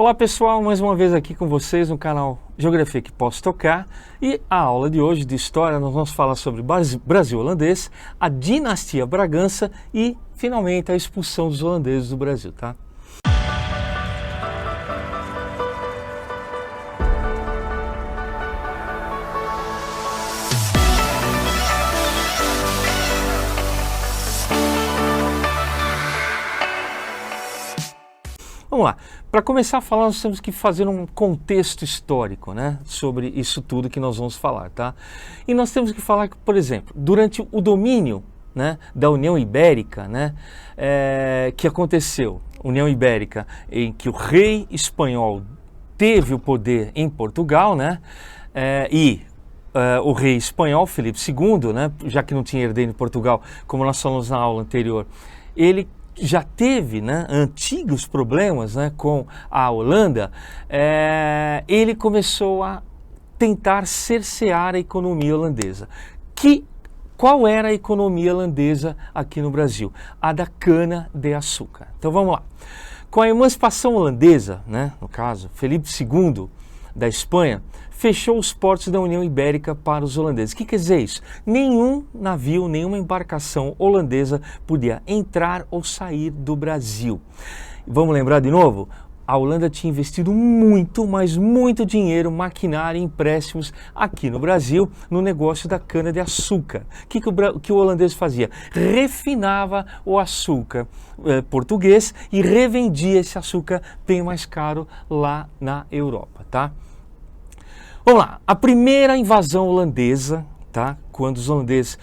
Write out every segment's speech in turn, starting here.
Olá pessoal, mais uma vez aqui com vocês no canal Geografia que Posso Tocar, e a aula de hoje de História nós vamos falar sobre Brasil holandês, a dinastia Bragança e finalmente a expulsão dos holandeses do Brasil, tá? Vamos lá, para começar a falar nós temos que fazer um contexto histórico, né, sobre isso tudo que nós vamos falar, tá? E nós temos que falar que, por exemplo, durante o domínio, né, da União Ibérica, né, que aconteceu, União Ibérica, em que o rei espanhol teve o poder em Portugal, né, o rei espanhol, Filipe II, né, já que não tinha herdeiro em Portugal, como nós falamos na aula anterior, ele já teve, né, antigos problemas, né, com a Holanda. Ele começou a tentar cercear a economia holandesa. Qual era a economia holandesa aqui no Brasil? A da cana-de-açúcar. Então vamos lá. Com a emancipação holandesa, né, no caso, Filipe II da Espanha fechou os portos da União Ibérica para os holandeses. O que quer dizer isso? Nenhum navio, nenhuma embarcação holandesa podia entrar ou sair do Brasil. Vamos lembrar de novo? A Holanda tinha investido muito, mas muito dinheiro, maquinário e empréstimos aqui no Brasil, no negócio da cana-de-açúcar. O que o holandês fazia? Refinava o açúcar português e revendia esse açúcar bem mais caro lá na Europa, tá? Vamos lá, a primeira invasão holandesa, tá? Quando os holandeses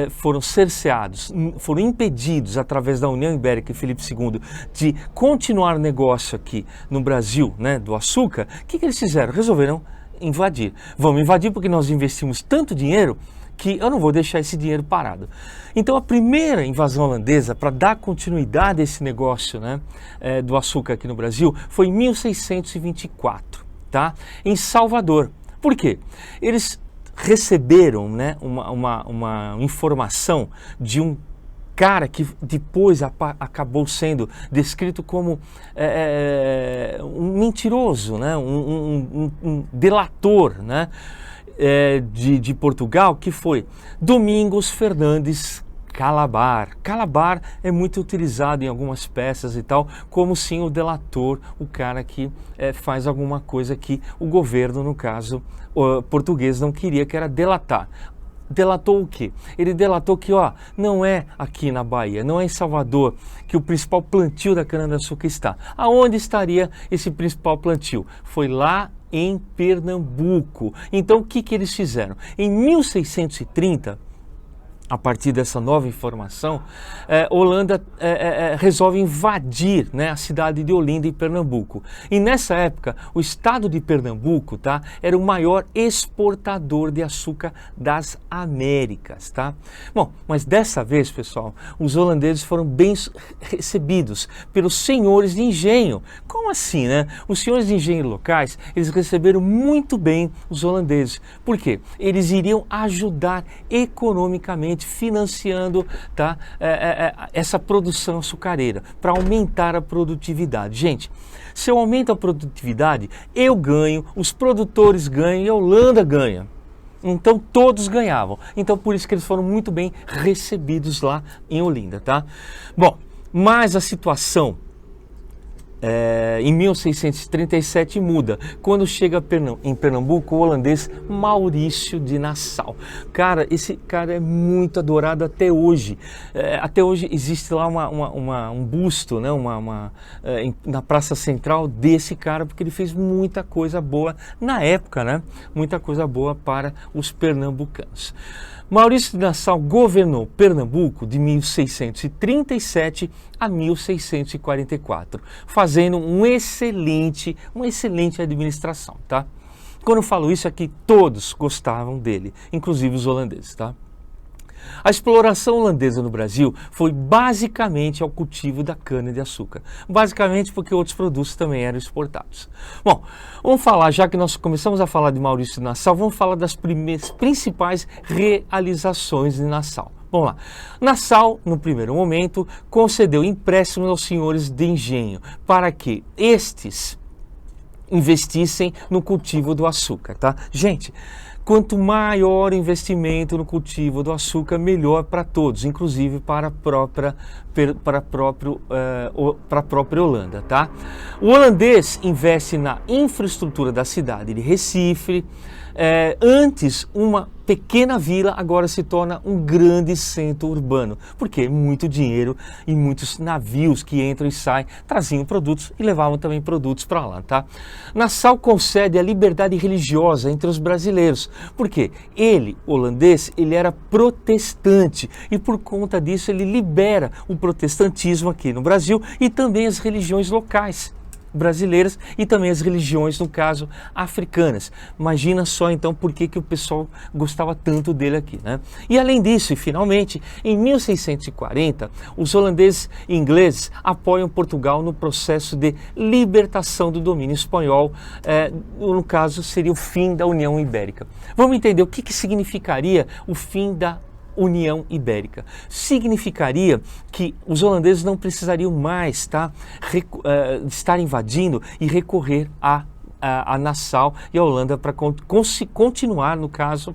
foram cerceados, foram impedidos através da União Ibérica e Filipe II de continuar o negócio aqui no Brasil, né, do açúcar, o que eles fizeram? Resolveram invadir. Vamos invadir porque nós investimos tanto dinheiro que eu não vou deixar esse dinheiro parado. Então a primeira invasão holandesa para dar continuidade a esse negócio, né, do açúcar aqui no Brasil foi em 1624, tá? Em Salvador. Por quê? Eles receberam, né, uma informação de um cara que depois acabou sendo descrito como um mentiroso, né, um delator, né, de Portugal, que foi Domingos Fernandes Calabar. Calabar é muito utilizado em algumas peças e tal, como sim o delator, o cara que faz alguma coisa que o governo, no caso português, não queria, que era delatar. Delatou o quê? Ele delatou que, não é aqui na Bahia, não é em Salvador que o principal plantio da cana-de-açúcar está. Aonde estaria esse principal plantio? Foi lá em Pernambuco. Então o que eles fizeram? Em 1630, a partir dessa nova informação, Holanda resolve invadir, né, a cidade de Olinda, em Pernambuco. E nessa época, o estado de Pernambuco, tá, era o maior exportador de açúcar das Américas, tá? Bom, mas dessa vez, pessoal, os holandeses foram bem recebidos pelos senhores de engenho. Como assim, né? Os senhores de engenho locais, eles receberam muito bem os holandeses. Por quê? Eles iriam ajudar economicamente, financiando, tá, essa produção açucareira, para aumentar a produtividade. Gente, se eu aumento a produtividade, eu ganho, os produtores ganham e a Holanda ganha. Então todos ganhavam. Então por isso que eles foram muito bem recebidos lá em Olinda, tá? Bom, mas a situação em 1637 muda, quando chega em Pernambuco o holandês Maurício de Nassau. Cara, esse cara é muito adorado até hoje. Até hoje existe lá um busto, né, na Praça Central desse cara, porque ele fez muita coisa boa na época, né? Muita coisa boa para os pernambucanos. Maurício de Nassau governou Pernambuco de 1637 a 1644, fazendo uma excelente administração, tá? Quando eu falo isso é que todos gostavam dele, inclusive os holandeses, tá? A exploração holandesa no Brasil foi basicamente ao cultivo da cana-de-açúcar. Basicamente porque outros produtos também eram exportados. Bom, vamos falar, já que nós começamos a falar de Maurício de Nassau, vamos falar das principais realizações de Nassau. Vamos lá. Nassau, no primeiro momento, concedeu empréstimos aos senhores de engenho para que estes investissem no cultivo do açúcar, tá? Gente, quanto maior o investimento no cultivo do açúcar, melhor para todos, inclusive para a própria Holanda, tá? O holandês investe na infraestrutura da cidade de Recife. Antes, uma pequena vila agora se torna um grande centro urbano, porque muito dinheiro e muitos navios que entram e saem traziam produtos e levavam também produtos para lá, tá? Nassau concede a liberdade religiosa entre os brasileiros, porque ele, holandês, ele era protestante e por conta disso ele libera o protestantismo aqui no Brasil e também as religiões locais brasileiras e também as religiões, no caso, africanas. Imagina só então por que o pessoal gostava tanto dele aqui, né? E além disso, e finalmente, em 1640, os holandeses e ingleses apoiam Portugal no processo de libertação do domínio espanhol, no caso seria o fim da União Ibérica. Vamos entender o que significaria o fim da União Ibérica. Significaria que os holandeses não precisariam mais estar invadindo e recorrer a Nassau e a Holanda para continuar, no caso,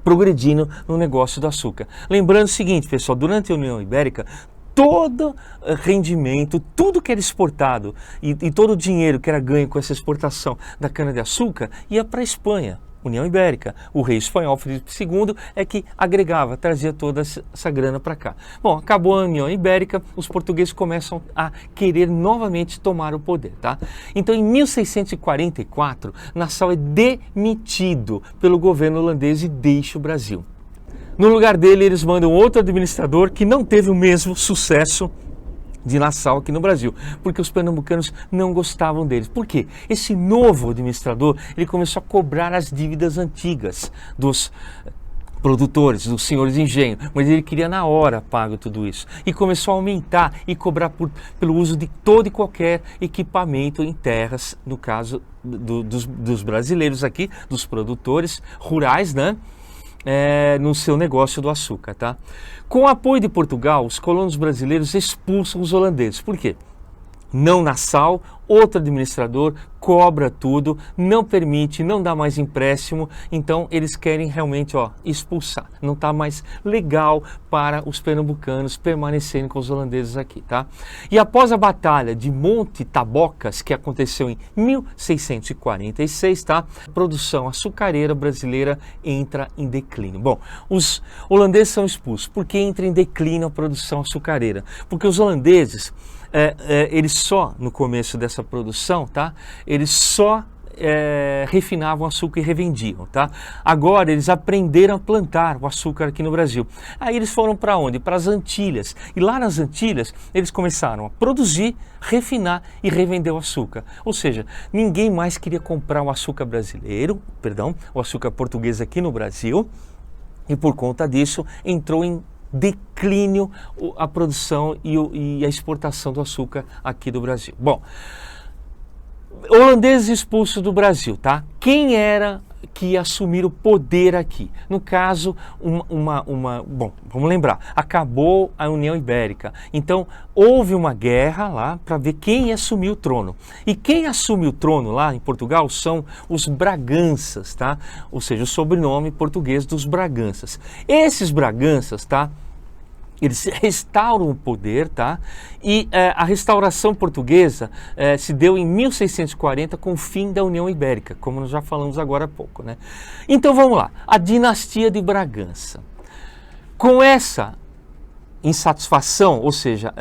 progredindo no negócio do açúcar. Lembrando o seguinte, pessoal, durante a União Ibérica, todo rendimento, tudo que era exportado e todo o dinheiro que era ganho com essa exportação da cana-de-açúcar ia para a Espanha. União Ibérica. O rei espanhol Filipe II é que agregava, trazia toda essa grana para cá. Bom, acabou a União Ibérica, os portugueses começam a querer novamente tomar o poder, tá? Então, em 1644, Nassau é demitido pelo governo holandês e deixa o Brasil. No lugar dele, eles mandam outro administrador que não teve o mesmo sucesso de Nassau aqui no Brasil, porque os pernambucanos não gostavam deles. Por quê? Esse novo administrador, ele começou a cobrar as dívidas antigas dos produtores, dos senhores de engenho, mas ele queria na hora pago tudo isso. E começou a aumentar e cobrar pelo uso de todo e qualquer equipamento em terras, no caso dos brasileiros aqui, dos produtores rurais, né? No seu negócio do açúcar, tá? Com o apoio de Portugal, os colonos brasileiros expulsam os holandeses. Por quê? Não Nassau, outro administrador cobra tudo, não permite, não dá mais empréstimo, então eles querem realmente expulsar. Não está mais legal para os pernambucanos permanecerem com os holandeses aqui, tá? E após a Batalha de Monte Tabocas, que aconteceu em 1646, tá? A produção açucareira brasileira entra em declínio. Bom, os holandeses são expulsos. Por que entra em declínio a produção açucareira? Porque os holandeses eles só, no começo dessa produção, tá? Eles só refinavam açúcar e revendiam, tá? Agora eles aprenderam a plantar o açúcar aqui no Brasil. Aí eles foram para onde? Para as Antilhas. E lá nas Antilhas eles começaram a produzir, refinar e revender o açúcar. Ou seja, ninguém mais queria comprar o açúcar o açúcar português aqui no Brasil. E por conta disso entrou em declínio a produção e a exportação do açúcar aqui do Brasil. Bom, holandeses expulsos do Brasil, tá? Quem era que ia assumir o poder aqui? No caso, bom, vamos lembrar, acabou a União Ibérica, então houve uma guerra lá para ver quem ia assumir o trono. E quem assume o trono lá em Portugal são os Braganças, tá? Ou seja, o sobrenome português dos Braganças. Esses Braganças, tá? Eles restauram o poder, tá? E a restauração portuguesa se deu em 1640 com o fim da União Ibérica, como nós já falamos agora há pouco, né? Então vamos lá, a dinastia de Bragança. Com essa insatisfação, ou seja,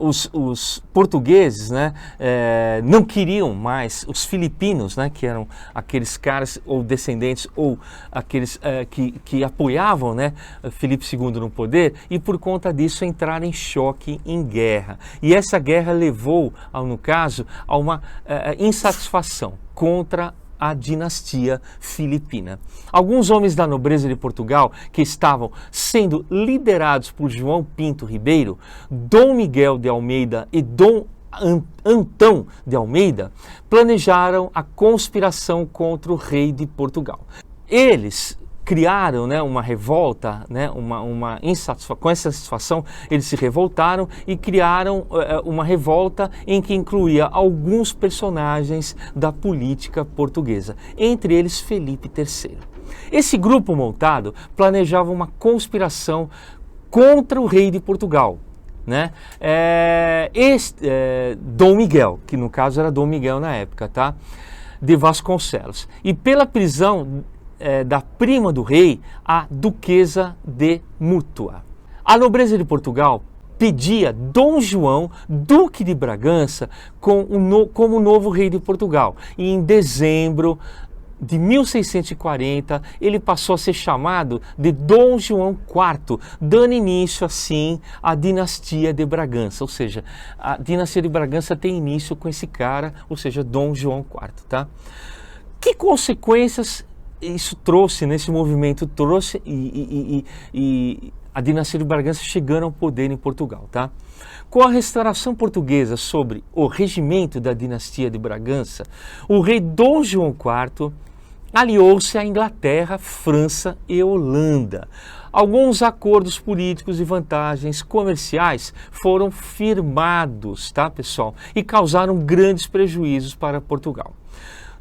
os portugueses, né, não queriam mais os filipinos, né, que eram aqueles caras ou descendentes ou aqueles que apoiavam, né, Filipe II no poder, e por conta disso entraram em choque, em guerra. E essa guerra levou, no caso, a uma insatisfação contra a dinastia filipina. Alguns homens da nobreza de Portugal que estavam sendo liderados por João Pinto Ribeiro, Dom Miguel de Almeida e Dom Antão de Almeida planejaram a conspiração contra o rei de Portugal. Eles criaram, né, uma revolta, né, uma insatisfação. Com essa satisfação, eles se revoltaram e criaram uma revolta em que incluía alguns personagens da política portuguesa, entre eles Felipe III. Esse grupo montado planejava uma conspiração contra o rei de Portugal, né? Dom Miguel, que no caso era Dom Miguel na época, tá? De Vasconcelos. E pela prisão da prima do rei, a Duquesa de Mútua. A nobreza de Portugal pedia Dom João, Duque de Bragança, como novo rei de Portugal. E em dezembro de 1640, ele passou a ser chamado de Dom João IV, dando início, assim, à dinastia de Bragança. Ou seja, a dinastia de Bragança tem início com esse cara, ou seja, Dom João IV, tá? Que consequências isso trouxe, nesse movimento trouxe, e a dinastia de Bragança chegando ao poder em Portugal, tá? Com a restauração portuguesa sobre o regimento da dinastia de Bragança, o rei Dom João IV aliou-se à Inglaterra, França e Holanda. Alguns acordos políticos e vantagens comerciais foram firmados, tá, pessoal? E causaram grandes prejuízos para Portugal.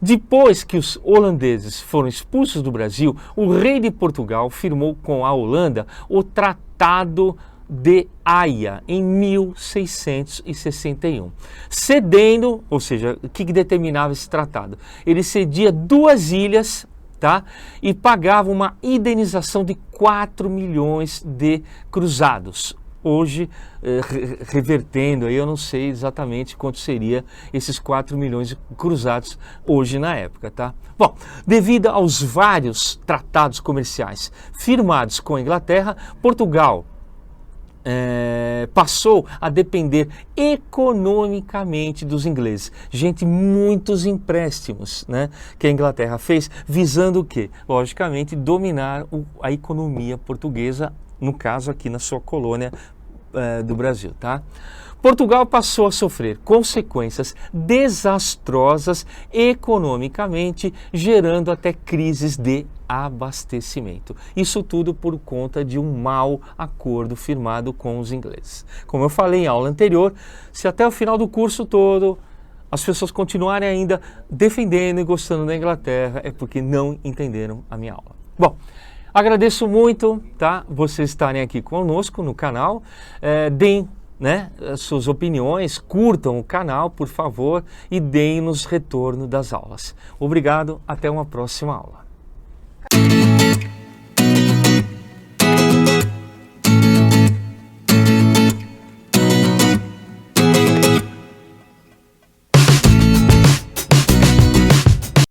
Depois que os holandeses foram expulsos do Brasil, o rei de Portugal firmou com a Holanda o Tratado de Haia, em 1661, cedendo, ou seja, o que determinava esse tratado? Ele cedia 2 ilhas, tá? E pagava uma indenização de 4 milhões de cruzados. Hoje, revertendo, aí eu não sei exatamente quanto seria esses 4 milhões de cruzados hoje na época, tá? Bom, devido aos vários tratados comerciais firmados com a Inglaterra, Portugal passou a depender economicamente dos ingleses. Gente, muitos empréstimos, né, que a Inglaterra fez, visando o quê? Logicamente, dominar a economia portuguesa, no caso aqui na sua colônia do Brasil, tá? Portugal passou a sofrer consequências desastrosas economicamente, gerando até crises de abastecimento. Isso tudo por conta de um mau acordo firmado com os ingleses. Como eu falei em aula anterior, se até o final do curso todo as pessoas continuarem ainda defendendo e gostando da Inglaterra, é porque não entenderam a minha aula. Bom, agradeço muito, tá, vocês estarem aqui conosco no canal. Deem, né, suas opiniões, curtam o canal, por favor, e deem-nos retorno das aulas. Obrigado, até uma próxima aula.